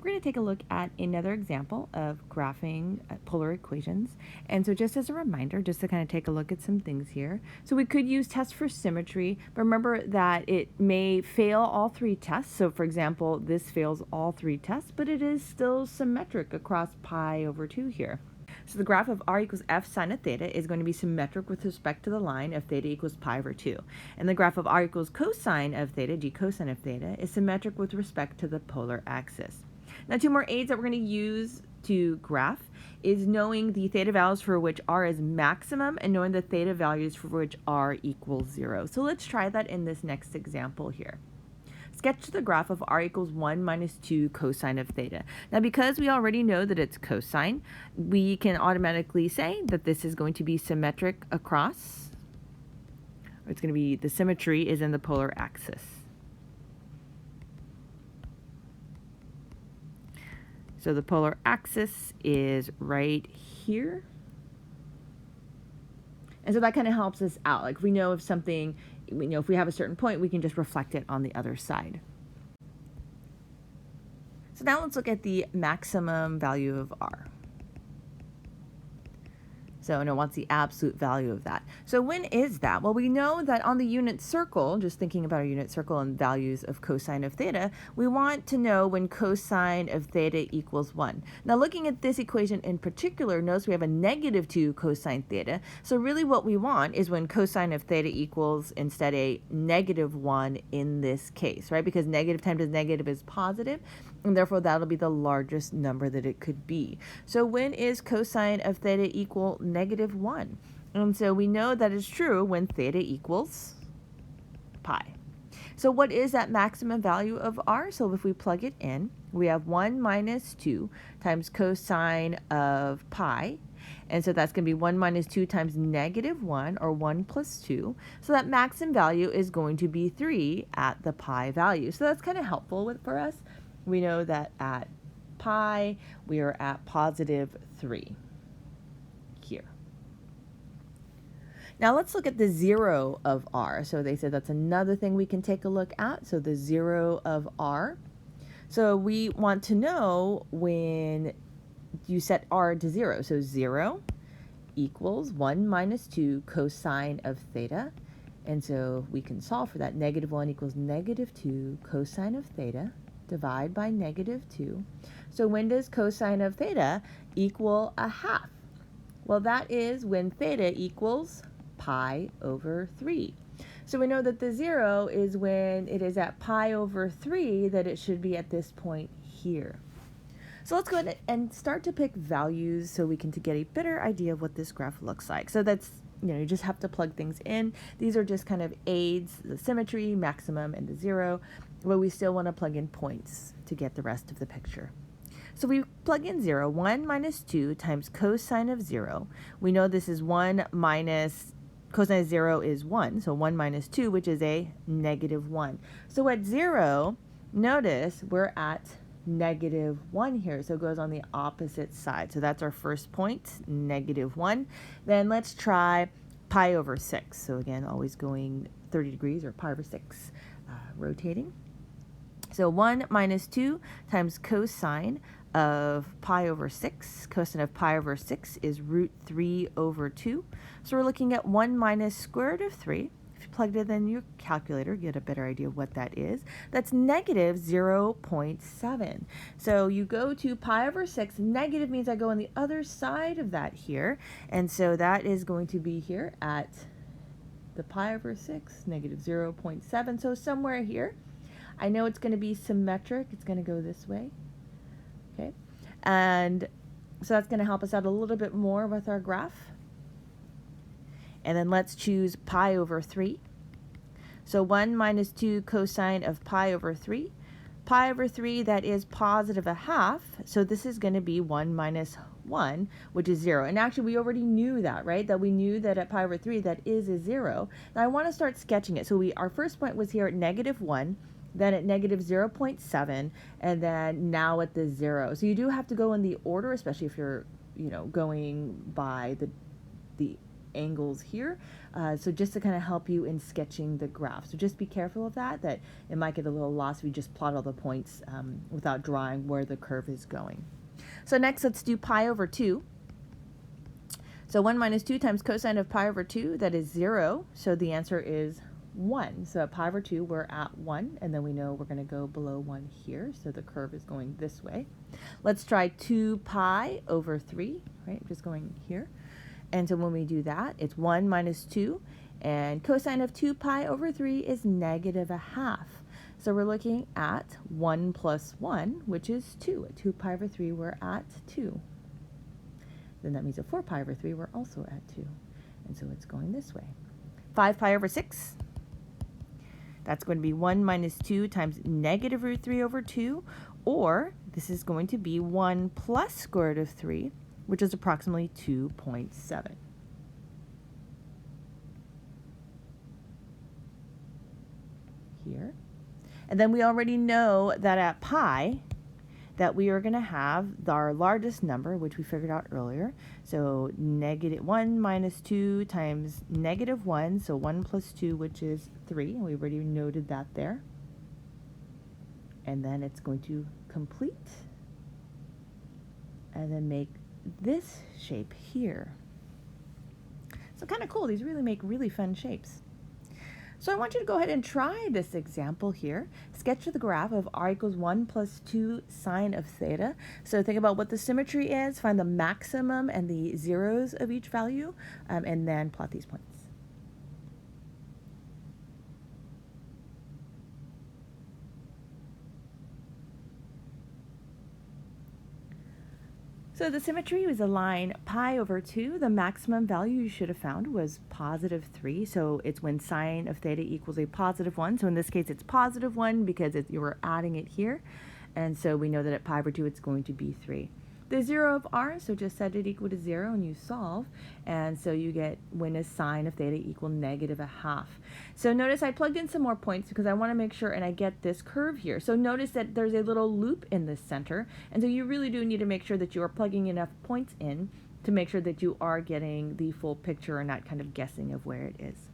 we're going to take a look at another example of graphing polar equations. And so just as a reminder, just to kind of take a look at some things here. So we could use tests for symmetry, but remember that it may fail all three tests. So for example, this fails all three tests, but it is still symmetric across pi over 2 here. So the graph of r equals f sine of theta is going to be symmetric with respect to the line of theta equals pi over 2. And the graph of r equals cosine of theta, g cosine of theta, is symmetric with respect to the polar axis. Now, two more aids that we're going to use to graph is knowing the theta values for which r is maximum and knowing the theta values for which r equals 0. So let's try that in this next example here. Sketch the graph of r equals 1 minus 2 cosine of theta. Now, because we already know that it's cosine, we can automatically say that this is going to be symmetric across, or it's going to be, the symmetry is in the polar axis. So the polar axis is right here. And so that kind of helps us out. Like, we know if something, if we have a certain point, we can just reflect it on the other side. So now let's look at the maximum value of r. So what's the absolute value of that? So when is that? Well, we know that on the unit circle, just thinking about our unit circle and values of cosine of theta, we want to know when cosine of theta equals 1. Now, looking at this equation in particular, notice we have a negative 2 cosine theta. So really what we want is when cosine of theta equals instead a negative 1 in this case, right? Because negative times negative is positive, and therefore that'll be the largest number that it could be. So when is cosine of theta equal negative 1? And so we know that is true when theta equals pi. So what is that maximum value of r? So if we plug it in, we have 1 minus 2 times cosine of pi. And so that's going to be 1 minus 2 times negative 1, or 1 plus 2. So that maximum value is going to be 3 at the pi value. So that's kind of helpful for us. We know that at pi, we are at positive 3 here. Now let's look at the 0 of r. So they said that's another thing we can take a look at. So the 0 of r. So we want to know when you set r to 0. So 0 equals 1 minus 2 cosine of theta. And so we can solve for that. Negative 1 equals negative 2 cosine of theta. Divide by negative 2. So when does cosine of theta equal a half? Well, that is when theta equals pi over 3. So we know that the 0 is when it is at pi over 3 that it should be at this point here. So let's go ahead and start to pick values so we can get a better idea of what this graph looks like. So that's, you just have to plug things in. These are just kind of aids, the symmetry, maximum, and the 0, but we still want to plug in points to get the rest of the picture. So we plug in 0, 1 minus 2 times cosine of 0. We know this is 1 minus, cosine of 0 is 1, so 1 minus 2, which is a negative 1. So at 0, notice we're at negative 1 here, so it goes on the opposite side. So that's our first point, negative 1. Then let's try pi over 6. So again, always going 30 degrees, or pi over 6, rotating. So 1 minus 2 times cosine of pi over 6. Cosine of pi over 6 is root 3 over 2. So we're looking at 1 minus square root of 3. If you plugged it in your calculator, get a better idea of what that is. That's negative 0.7. So you go to pi over 6. Negative means I go on the other side of that here. And so that is going to be here at the pi over 6, negative 0.7. So somewhere here. I know it's going to be symmetric. It's going to go this way. Okay. And so that's going to help us out a little bit more with our graph. And then let's choose pi over 3. So 1 minus 2 cosine of pi over 3. Pi over 3, that is positive a half. So this is going to be 1 minus 1, which is 0. And actually, we already knew that, right? That we knew that at pi over 3, that is a 0. Now I want to start sketching it. So our first point was here at negative 1. Then at negative 0.7, and then now at the 0. So you do have to go in the order, especially if you're, going by the angles here. So just to kind of help you in sketching the graph. So just be careful of that it might get a little lost if you just plot all the points without drawing where the curve is going. So next, let's do pi over 2. So 1 minus 2 times cosine of pi over 2, that is 0. So the answer is 1. So at pi over 2, we're at 1, and then we know we're going to go below 1 here, so the curve is going this way. Let's try 2 pi over 3, right? I'm just going here. And so when we do that, it's 1 minus 2, and cosine of 2 pi over 3 is negative a half. So we're looking at 1 plus 1, which is 2. At 2 pi over 3, we're at 2. Then that means at 4 pi over 3, we're also at 2. And so it's going this way. 5 pi over 6. That's going to be 1 minus 2 times negative root 3 over 2. Or this is going to be 1 plus square root of 3, which is approximately 2.7. Here. And then we already know that at pi, that we are going to have our largest number, which we figured out earlier. So negative 1 minus 2 times negative 1, so 1 plus 2, which is 3. And we already noted that there. And then it's going to complete and then make this shape here. So kind of cool. These really make really fun shapes. So I want you to go ahead and try this example here. Sketch the graph of r equals 1 plus 2 sine of theta. So think about what the symmetry is, find the maximum and the zeros of each value, and then plot these points. So the symmetry was a line pi over 2. The maximum value you should have found was positive 3. So it's when sine of theta equals a positive 1. So in this case, it's positive 1 because you were adding it here. And so we know that at pi over 2, it's going to be 3. The 0 of r, so just set it equal to 0 and you solve. And so you get when is sine of theta equal negative a half. So notice I plugged in some more points because I want to make sure and I get this curve here. So notice that there's a little loop in the center. And so you really do need to make sure that you are plugging enough points in to make sure that you are getting the full picture and not kind of guessing of where it is.